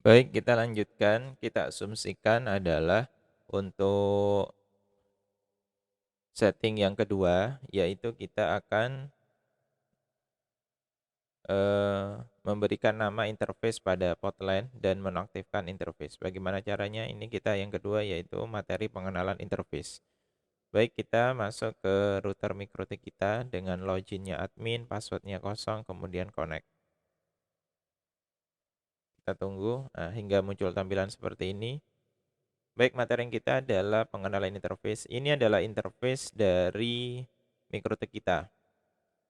Baik, kita lanjutkan. Kita asumsikan adalah untuk setting yang kedua, yaitu kita akan memberikan nama interface pada Potline dan menonaktifkan interface. Bagaimana caranya? Ini kita yang kedua, yaitu materi pengenalan interface. Baik, kita masuk ke router MikroTik kita dengan loginnya admin, passwordnya kosong, kemudian connect. Kita tunggu hingga muncul tampilan seperti ini. Baik, materi yang kita adalah pengenalan interface. Ini adalah interface dari MikroTik kita,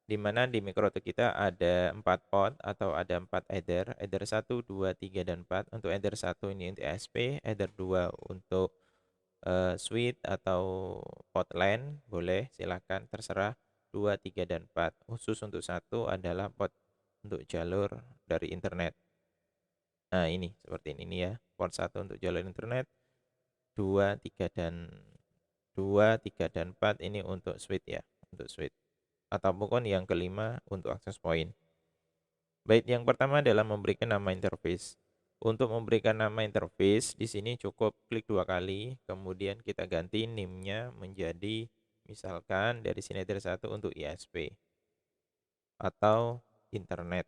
di mana di MikroTik kita ada 4 port atau ada 4 header 1, 2, 3, dan 4. Untuk header 1 ini untuk ASP, header 2 untuk switch atau port LAN, boleh, silahkan, terserah. 2, 3, dan 4. Khusus untuk 1 adalah port untuk jalur dari internet. Nah, ini seperti ini ya. Port 1 untuk jalur internet, 2, 3, dan 4 ini untuk switch ya, untuk switch. Ataupun yang kelima untuk access point. Baik, yang pertama adalah memberikan nama interface. Untuk memberikan nama interface, di sini cukup klik 2 kali, kemudian kita ganti name-nya menjadi misalkan dari sini ada 1 untuk ISP atau internet.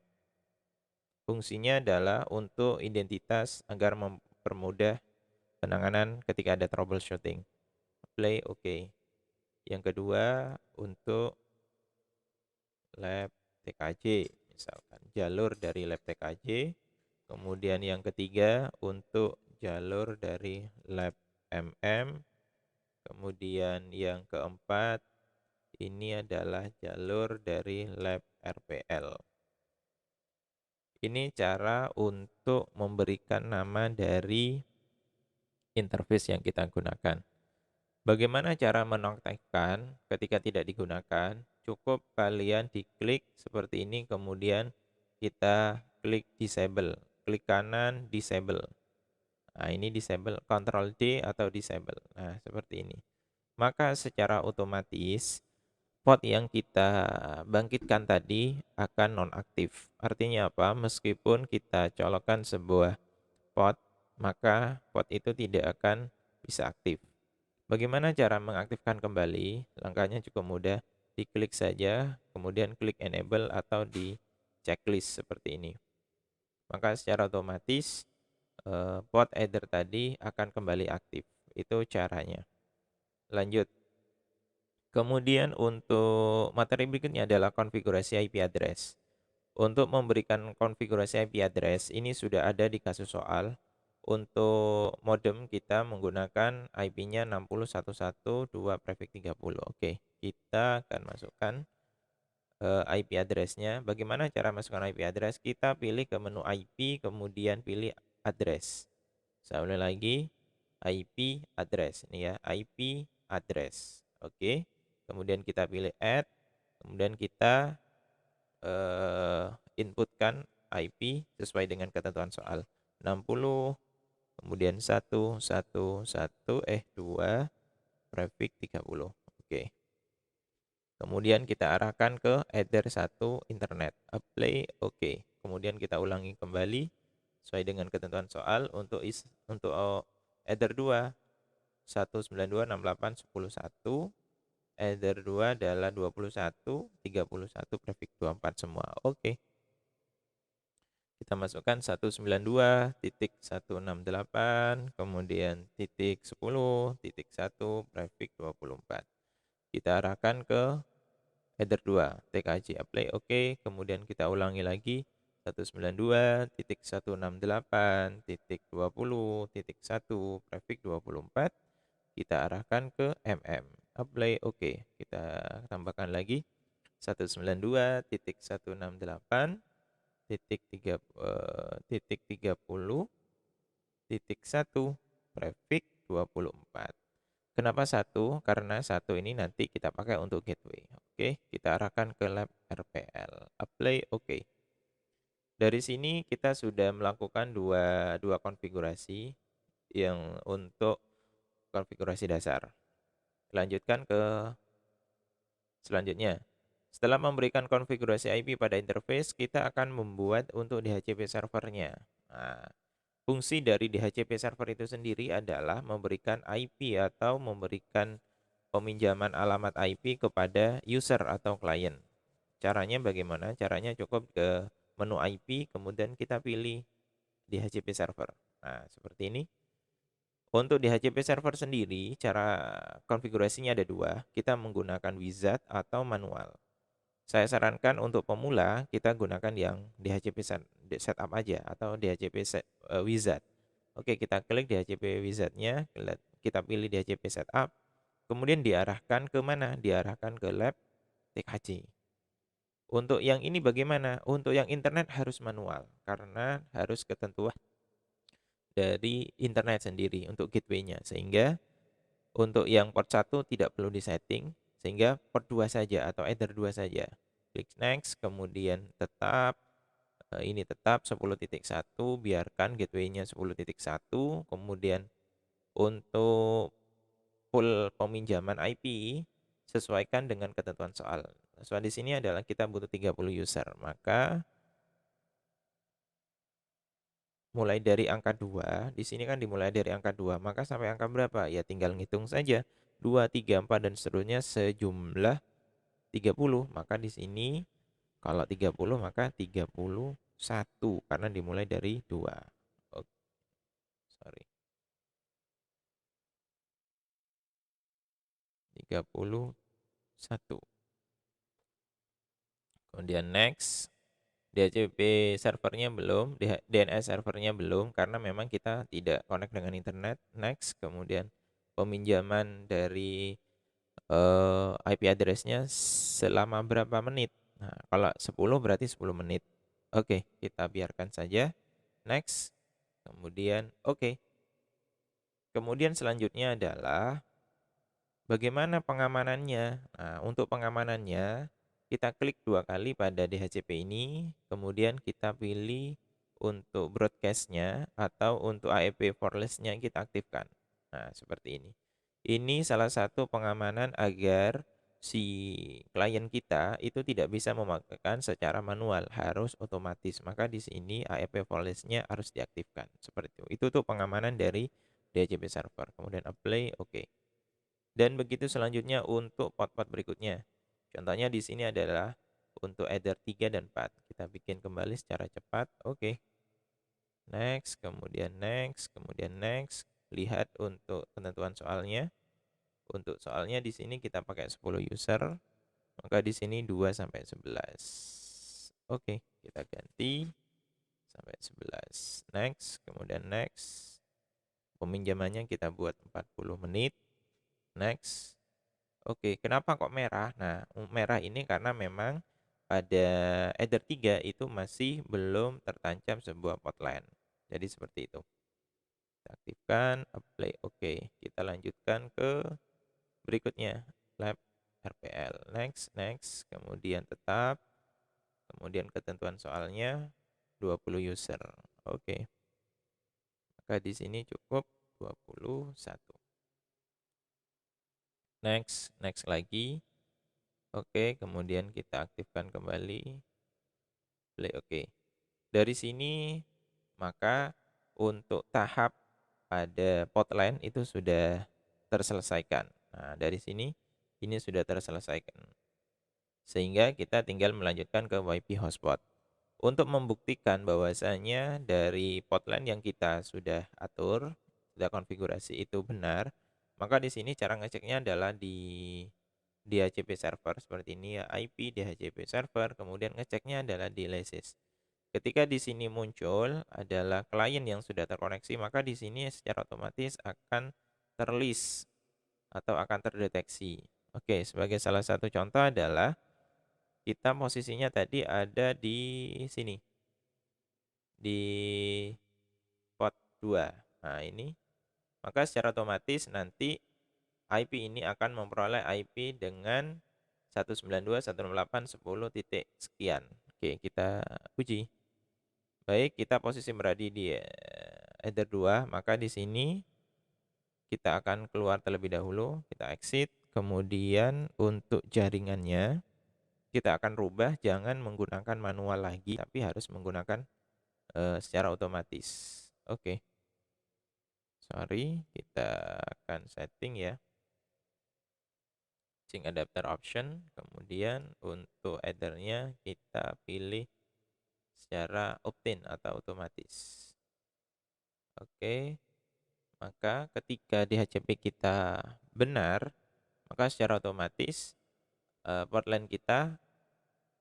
Fungsinya adalah untuk identitas agar mempermudah penanganan ketika ada troubleshooting. Play oke. Yang kedua untuk lab TKJ, misalkan jalur dari lab TKJ. Kemudian yang ketiga untuk jalur dari lab MM. Kemudian yang keempat ini adalah jalur dari lab RPL. Ini cara untuk memberikan nama dari interface yang kita gunakan. Bagaimana cara menonaktifkan ketika tidak digunakan? Cukup kalian diklik seperti ini, kemudian kita klik disable. Klik kanan disable. Nah, ini disable, Ctrl D atau disable. Nah, seperti ini. Maka secara otomatis port yang kita bangkitkan tadi akan nonaktif. Artinya apa? Meskipun kita colokkan sebuah port, maka port itu tidak akan bisa aktif. Bagaimana cara mengaktifkan kembali? Langkahnya cukup mudah. Diklik saja, kemudian klik enable atau di checklist seperti ini. Maka secara otomatis port header tadi akan kembali aktif. Itu caranya. Lanjut. Kemudian untuk materi berikutnya adalah konfigurasi IP address. Untuk memberikan konfigurasi IP address, ini sudah ada di kasus soal. Untuk modem kita menggunakan IP-nya 60.112 prefix 30. Oke, kita akan masukkan IP address-nya. Bagaimana cara masukkan IP address? Kita pilih ke menu IP, kemudian pilih address. Saya ulang lagi, IP address. Ini ya, IP address. Oke, kemudian kita pilih add, kemudian kita inputkan IP sesuai dengan ketentuan soal. 60, kemudian 1, 1, 1, 2, prefix 30. Oke. Kemudian kita arahkan ke header 1 internet. Apply oke. Kemudian kita ulangi kembali sesuai dengan ketentuan soal untuk header 2 192.68.10.1. Header 2 adalah 21, 31, prefix 24 semua. Oke. Kita masukkan 192.168, kemudian titik 10, titik 1, prefix 24. Kita arahkan ke header 2, TKJ apply oke, kemudian kita ulangi lagi 192.168.20.1, prefix 24. Kita arahkan ke MM, apply oke. Kita tambahkan lagi 192.168 titik 30 titik 1 prefix 24. Kenapa 1? Karena 1 ini nanti kita pakai untuk gateway. Oke, kita arahkan ke lab RPL. Apply oke. Dari sini kita sudah melakukan dua konfigurasi yang untuk konfigurasi dasar. Lanjutkan ke selanjutnya. Setelah memberikan konfigurasi IP pada interface, kita akan membuat untuk DHCP servernya. Nah, fungsi dari DHCP server itu sendiri adalah memberikan IP atau memberikan peminjaman alamat IP kepada user atau klien. Caranya bagaimana? Caranya cukup ke menu IP, kemudian kita pilih DHCP server. Nah, seperti ini. Untuk DHCP server sendiri, cara konfigurasinya ada dua. Kita menggunakan wizard atau manual. Saya sarankan untuk pemula, kita gunakan yang DHCP setup aja atau DHCP wizard. Oke, kita klik DHCP wizardnya, kita pilih DHCP setup, kemudian diarahkan ke mana? Diarahkan ke lab TKC. Untuk yang ini bagaimana? Untuk yang internet harus manual, karena harus ketentuan dari internet sendiri untuk gateway-nya. Sehingga untuk yang port 1 tidak perlu disetting, sehingga port 2 saja atau either 2 saja. Klik next, kemudian tetap, ini tetap 10.1, biarkan gateway-nya 10.1, kemudian untuk full peminjaman IP, sesuaikan dengan ketentuan soal. Soal di sini adalah kita butuh 30 user, maka mulai dari angka 2, di sini kan dimulai dari angka 2, maka sampai angka berapa? Ya tinggal ngitung saja. 2, 3, 4 dan seterusnya sejumlah 30. Maka di sini kalau 30 maka 31 karena dimulai dari 2. Oh, sorry. 31. Kemudian next. DHCP servernya belum, DNS servernya belum karena memang kita tidak connect dengan internet. Next, kemudian peminjaman dari IP address-nya selama berapa menit. Nah, kalau 10 berarti 10 menit. Oke, kita biarkan saja. Next, kemudian oke. Kemudian selanjutnya adalah bagaimana pengamanannya. Nah, untuk pengamanannya kita klik 2 kali pada DHCP ini, kemudian kita pilih untuk broadcast-nya atau untuk AEP forless-nya kita aktifkan. Nah, seperti ini. Ini salah satu pengamanan agar si klien kita itu tidak bisa memakaikan secara manual, harus otomatis. Maka di sini AEP forless-nya harus diaktifkan. Seperti itu. Itu tuh pengamanan dari DHCP server. Kemudian apply, oke. Dan begitu selanjutnya untuk pot-pot berikutnya. Contohnya di sini adalah untuk header 3 dan 4. Kita bikin kembali secara cepat. Oke. Next, kemudian next, kemudian next. Lihat untuk ketentuan soalnya. Untuk soalnya di sini kita pakai 10 user. Maka di sini 2 sampai 11. Oke, kita ganti sampai 11. Next, kemudian next. Peminjamannya kita buat 40 menit. Next. Oke, kenapa kok merah? Nah, merah ini karena memang pada header 3 itu masih belum tertancap sebuah potline. Jadi seperti itu. Kita aktifkan, apply, oke. Kita lanjutkan ke berikutnya, lab RPL. Next, next, kemudian tetap, kemudian ketentuan soalnya 20 user. Oke. Maka di sini cukup 21. Next, next lagi. Oke, kemudian kita aktifkan kembali. Play, oke. Dari sini maka untuk tahap pada potline itu sudah terselesaikan. Nah, dari sini ini sudah terselesaikan. Sehingga kita tinggal melanjutkan ke WiFi hotspot. Untuk membuktikan bahwasanya dari potline yang kita sudah atur, sudah konfigurasi itu benar, maka di sini cara ngeceknya adalah di DHCP server seperti ini ya, IP DHCP server, kemudian ngeceknya adalah di Lesis. Ketika di sini muncul adalah klien yang sudah terkoneksi, maka di sini secara otomatis akan terlist atau akan terdeteksi. Oke, sebagai salah satu contoh adalah kita posisinya tadi ada di sini, di port 2. Nah, ini maka secara otomatis nanti IP ini akan memperoleh IP dengan 192.168.10 titik sekian. Oke, kita uji. Baik, kita posisi berada di header 2, maka di sini kita akan keluar terlebih dahulu, kita exit, kemudian untuk jaringannya kita akan rubah, jangan menggunakan manual lagi, tapi harus menggunakan secara otomatis. Oke. Sorry, kita akan setting ya. Sync adapter option, kemudian untuk header-nya kita pilih secara opt-in atau otomatis. Oke, maka ketika DHCP kita benar, maka secara otomatis port line kita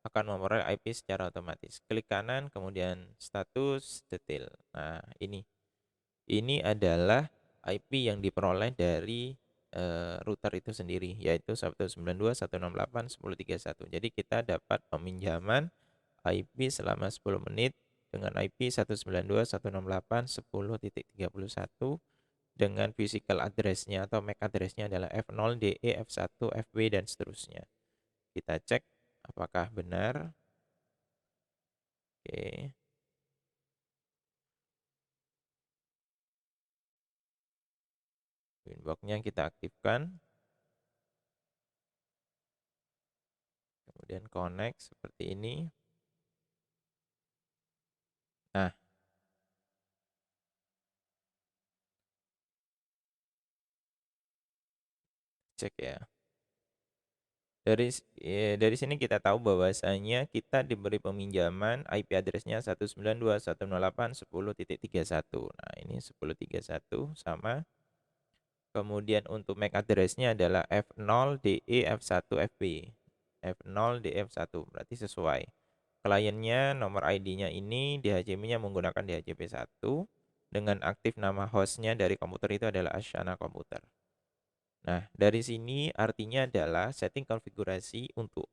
akan memperoleh IP secara otomatis. Klik kanan, kemudian status, detail. Nah, ini adalah IP yang diperoleh dari router itu sendiri, yaitu 192.168.10.31. Jadi kita dapat peminjaman IP selama 10 menit dengan IP 192.168.10.31 dengan physical address-nya atau MAC address-nya adalah F0, DE, F1, FB, dan seterusnya. Kita cek apakah benar. Oke. Winbox-nya kita aktifkan. Kemudian connect seperti ini. Nah, cek ya. Dari sini kita tahu bahwasanya kita diberi peminjaman IP address-nya 192.168.10.31. Nah, ini 10.31 sama. Kemudian untuk MAC address-nya adalah F0, DE, F1, FB. F0, DE, F1 berarti sesuai. Kliennya nomor ID-nya ini, DHCP-nya menggunakan DHCP1 dengan aktif nama host-nya dari komputer itu adalah Asyana Komputer. Nah, dari sini artinya adalah setting konfigurasi untuk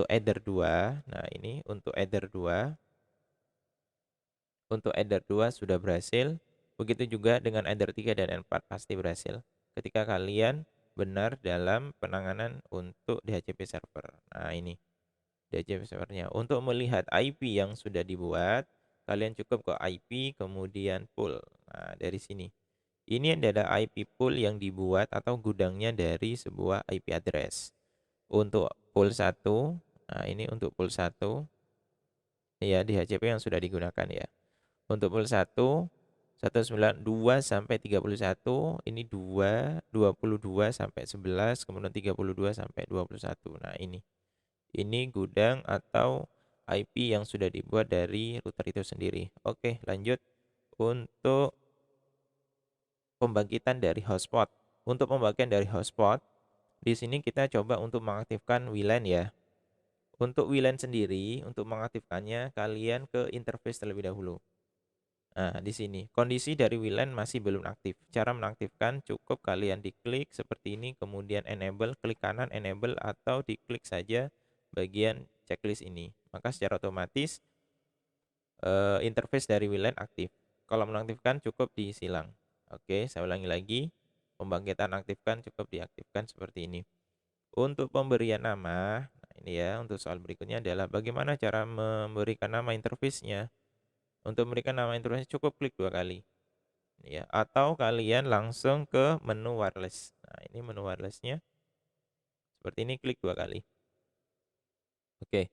header 2. Nah, ini untuk header 2. Untuk header 2 sudah berhasil. Begitu juga dengan header 3 dan 4 pasti berhasil. Ketika kalian benar dalam penanganan untuk DHCP server. Nah, ini DHCP servernya. Untuk melihat IP yang sudah dibuat, kalian cukup ke IP kemudian pool. Nah, dari sini. Ini adalah IP pool yang dibuat atau gudangnya dari sebuah IP address. Untuk pool 1, nah ini untuk pool 1, ya DHCP yang sudah digunakan ya. Untuk pool 1, 192 sampai 31, ini 2, 22 sampai 11, kemudian 32 sampai 21. Nah ini gudang atau IP yang sudah dibuat dari router itu sendiri. Oke, lanjut. Untuk pembangkitan dari hotspot. Untuk pembagian dari hotspot, di sini kita coba untuk mengaktifkan WLAN ya. Untuk WLAN sendiri, untuk mengaktifkannya, kalian ke interface terlebih dahulu. Nah, di sini kondisi dari WLAN masih belum aktif. Cara menaktifkan cukup kalian diklik seperti ini, kemudian enable, klik kanan enable atau diklik saja bagian checklist ini. Maka secara otomatis interface dari WLAN aktif. Kalau menaktifkan cukup disilang. Oke, saya ulangi lagi. Pembangkitan aktifkan cukup diaktifkan seperti ini. Untuk pemberian nama, nah ini ya, untuk soal berikutnya adalah bagaimana cara memberikan nama interface-nya. Untuk memberikan nama interface cukup klik 2 kali. Ya, atau kalian langsung ke menu wireless. Nah, ini menu wireless-nya. Seperti ini, klik 2 kali. Oke.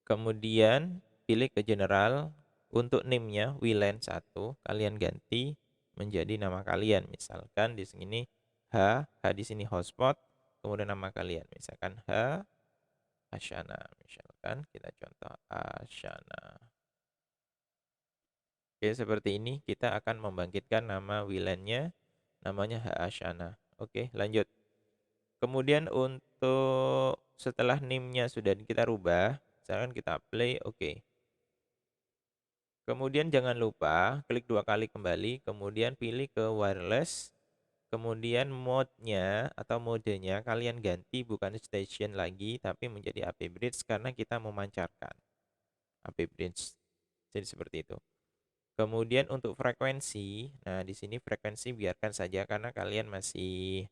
Kemudian pilih ke general. Untuk name-nya WLAN 1, kalian ganti menjadi nama kalian. Misalkan di sini H di sini hotspot, kemudian nama kalian. Misalkan Asyana, misalkan kita contoh Asyana. Oke, seperti ini kita akan membangkitkan nama WLAN-nya, namanya Asyana. Oke, lanjut. Kemudian untuk setelah name-nya sudah kita rubah, misalkan kita play, oke. Kemudian jangan lupa klik 2 kali kembali, kemudian pilih ke wireless, kemudian mode-nya atau modenya kalian ganti bukan station lagi, tapi menjadi AP bridge karena kita memancarkan. AP bridge. Jadi seperti itu. Kemudian untuk frekuensi, nah di sini frekuensi biarkan saja karena kalian masih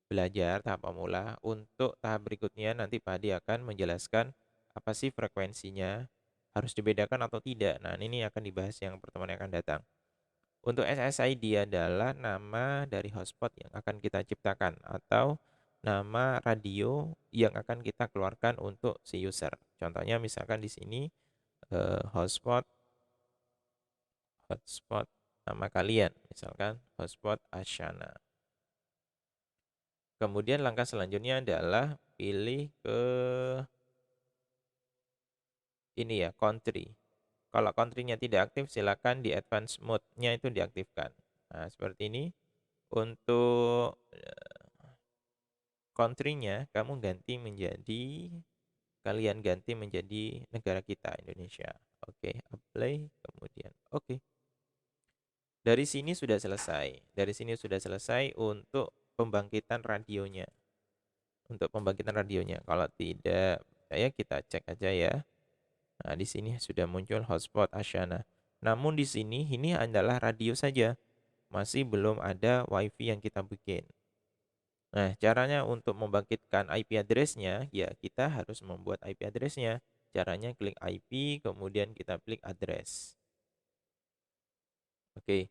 belajar tahap pemula. Untuk tahap berikutnya nanti Pak Hadi akan menjelaskan apa sih frekuensinya, harus dibedakan atau tidak. Nah, ini akan dibahas yang pertemuan yang akan datang. Untuk SSID adalah nama dari hotspot yang akan kita ciptakan atau nama radio yang akan kita keluarkan untuk si user. Contohnya misalkan di sini hotspot hotspot nama kalian, misalkan hotspot Asyana. Kemudian langkah selanjutnya adalah pilih ke ini ya, country. Kalau country-nya tidak aktif, silakan di advance mode-nya itu diaktifkan. Nah, seperti ini. Untuk country-nya kamu kalian ganti menjadi negara kita, Indonesia. Oke, apply, kemudian oke. Dari sini sudah selesai. Dari sini sudah selesai untuk pembangkitan radionya. Untuk pembangkitan radionya. Kalau tidak percaya, kita cek aja ya. Nah, di sini sudah muncul hotspot Asyana. Namun di sini ini adalah radio saja. Masih belum ada WiFi yang kita bikin. Nah, caranya untuk membangkitkan IP address-nya, ya kita harus membuat IP address-nya. Caranya klik IP, kemudian kita klik address. Oke.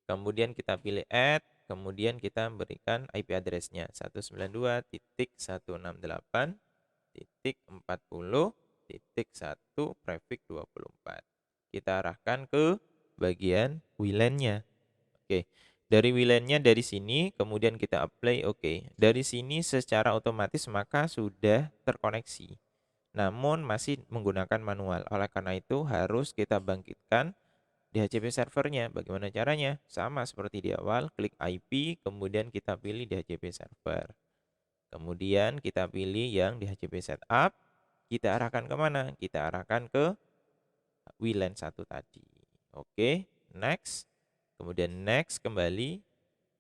Kemudian kita pilih add, kemudian kita berikan IP address-nya 192.168.40.1 prefix 24. Kita arahkan ke bagian WLAN-nya. Oke. Dari WLAN-nya dari sini, kemudian kita apply oke. Dari sini secara otomatis maka sudah terkoneksi. Namun masih menggunakan manual. Oleh karena itu harus kita bangkitkan DHCP servernya. Bagaimana caranya? Sama seperti di awal, klik IP, kemudian kita pilih DHCP server. Kemudian kita pilih yang DHCP setup. Kita arahkan kemana? Kita arahkan ke WLAN 1 tadi. Oke, next. Kemudian next kembali.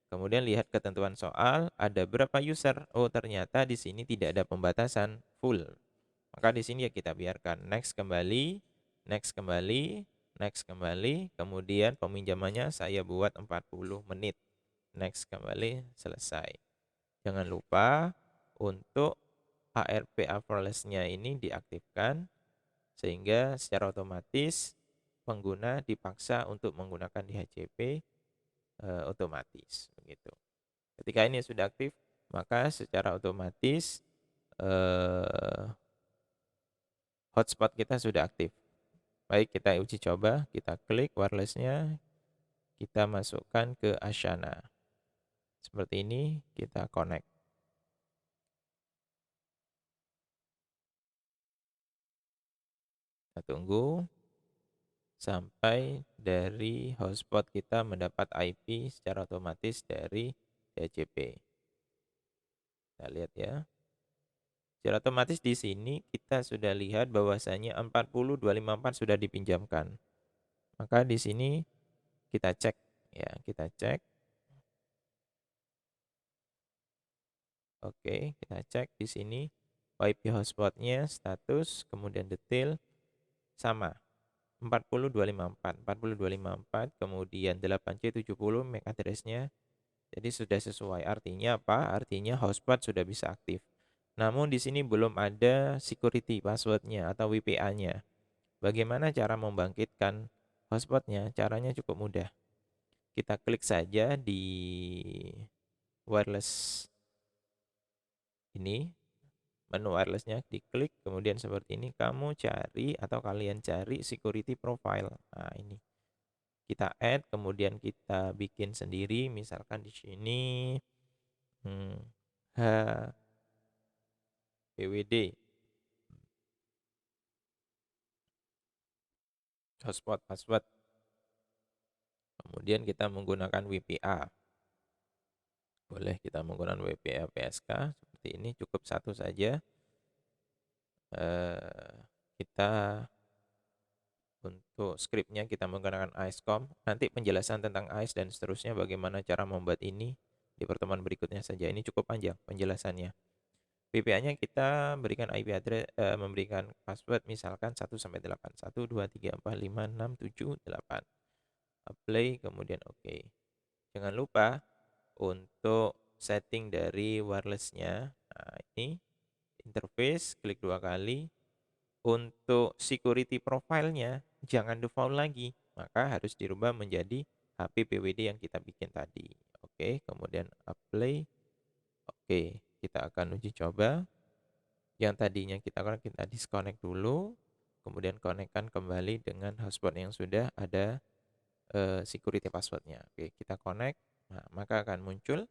Kemudian lihat ketentuan soal, ada berapa user? Oh, ternyata di sini tidak ada pembatasan full. Maka di sini ya kita biarkan next kembali, next kembali, next kembali. Kemudian peminjamannya saya buat 40 menit. Next kembali, selesai. Jangan lupa untuk ARP Wireless-nya ini diaktifkan sehingga secara otomatis pengguna dipaksa untuk menggunakan DHCP otomatis begitu. Ketika ini sudah aktif, maka secara otomatis hotspot kita sudah aktif. Baik, kita uji coba, kita klik wireless-nya, kita masukkan ke Asyana. Seperti ini, kita connect. Kita tunggu sampai dari hotspot kita mendapat IP secara otomatis dari DHCP. Kita lihat ya. Secara otomatis di sini kita sudah lihat bahwasanya 40254 sudah dipinjamkan. Maka di sini kita cek ya, kita cek. Oke, kita cek di sini IP hotspotnya, status, kemudian detail sama 40254, kemudian 8C70 MAC address-nya. Jadi sudah sesuai. Artinya apa? Artinya hotspot sudah bisa aktif. Namun di sini belum ada security password-nya atau WPA-nya. Bagaimana cara membangkitkan hotspotnya? Caranya cukup mudah. Kita klik saja di wireless ini, menu wirelessnya diklik, kemudian seperti ini kamu cari atau kalian cari security profile. Nah, ini kita add, kemudian kita bikin sendiri, misalkan di sini HPWD hotspot password. Kemudian kita menggunakan WPA. Boleh kita menggunakan WPA PSK seperti ini, cukup satu saja. Kita untuk scriptnya kita menggunakan IceCom. Nanti penjelasan tentang ICE dan seterusnya bagaimana cara membuat ini di pertemuan berikutnya saja. Ini cukup panjang penjelasannya. VPA-nya kita berikan IP address, memberikan password misalkan 1 sampai 8. 1 2 3 4 5 6 7 8. Apply kemudian oke. Jangan lupa untuk setting dari wireless-nya. Nah, ini interface, klik 2 kali. Untuk security profile-nya jangan default lagi, maka harus dirubah menjadi HP PWD yang kita bikin tadi. Oke, kemudian apply. Oke, kita akan uji coba. Yang tadinya kita disconnect dulu, kemudian konekkan kembali dengan hotspot yang sudah ada security password-nya. Oke, kita connect. Nah, maka akan muncul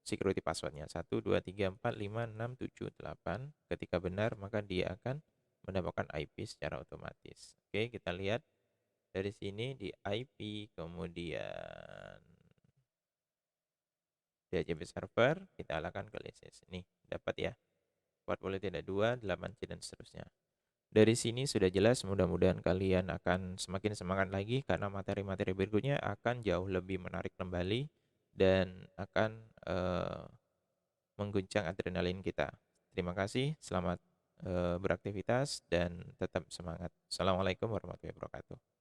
security password-nya 1, 2, 3, 4, 5, 6, 7, 8. Ketika benar, maka dia akan mendapatkan IP secara otomatis. Oke, kita lihat dari sini di IP, kemudian DHCP server, kita alahkan ke license. Nih, dapat ya. Portfolio 2, 8C dan seterusnya. Dari sini sudah jelas, mudah-mudahan kalian akan semakin semangat lagi karena materi-materi berikutnya akan jauh lebih menarik kembali dan akan mengguncang adrenalin kita. Terima kasih, selamat beraktivitas dan tetap semangat. Assalamualaikum warahmatullahi wabarakatuh.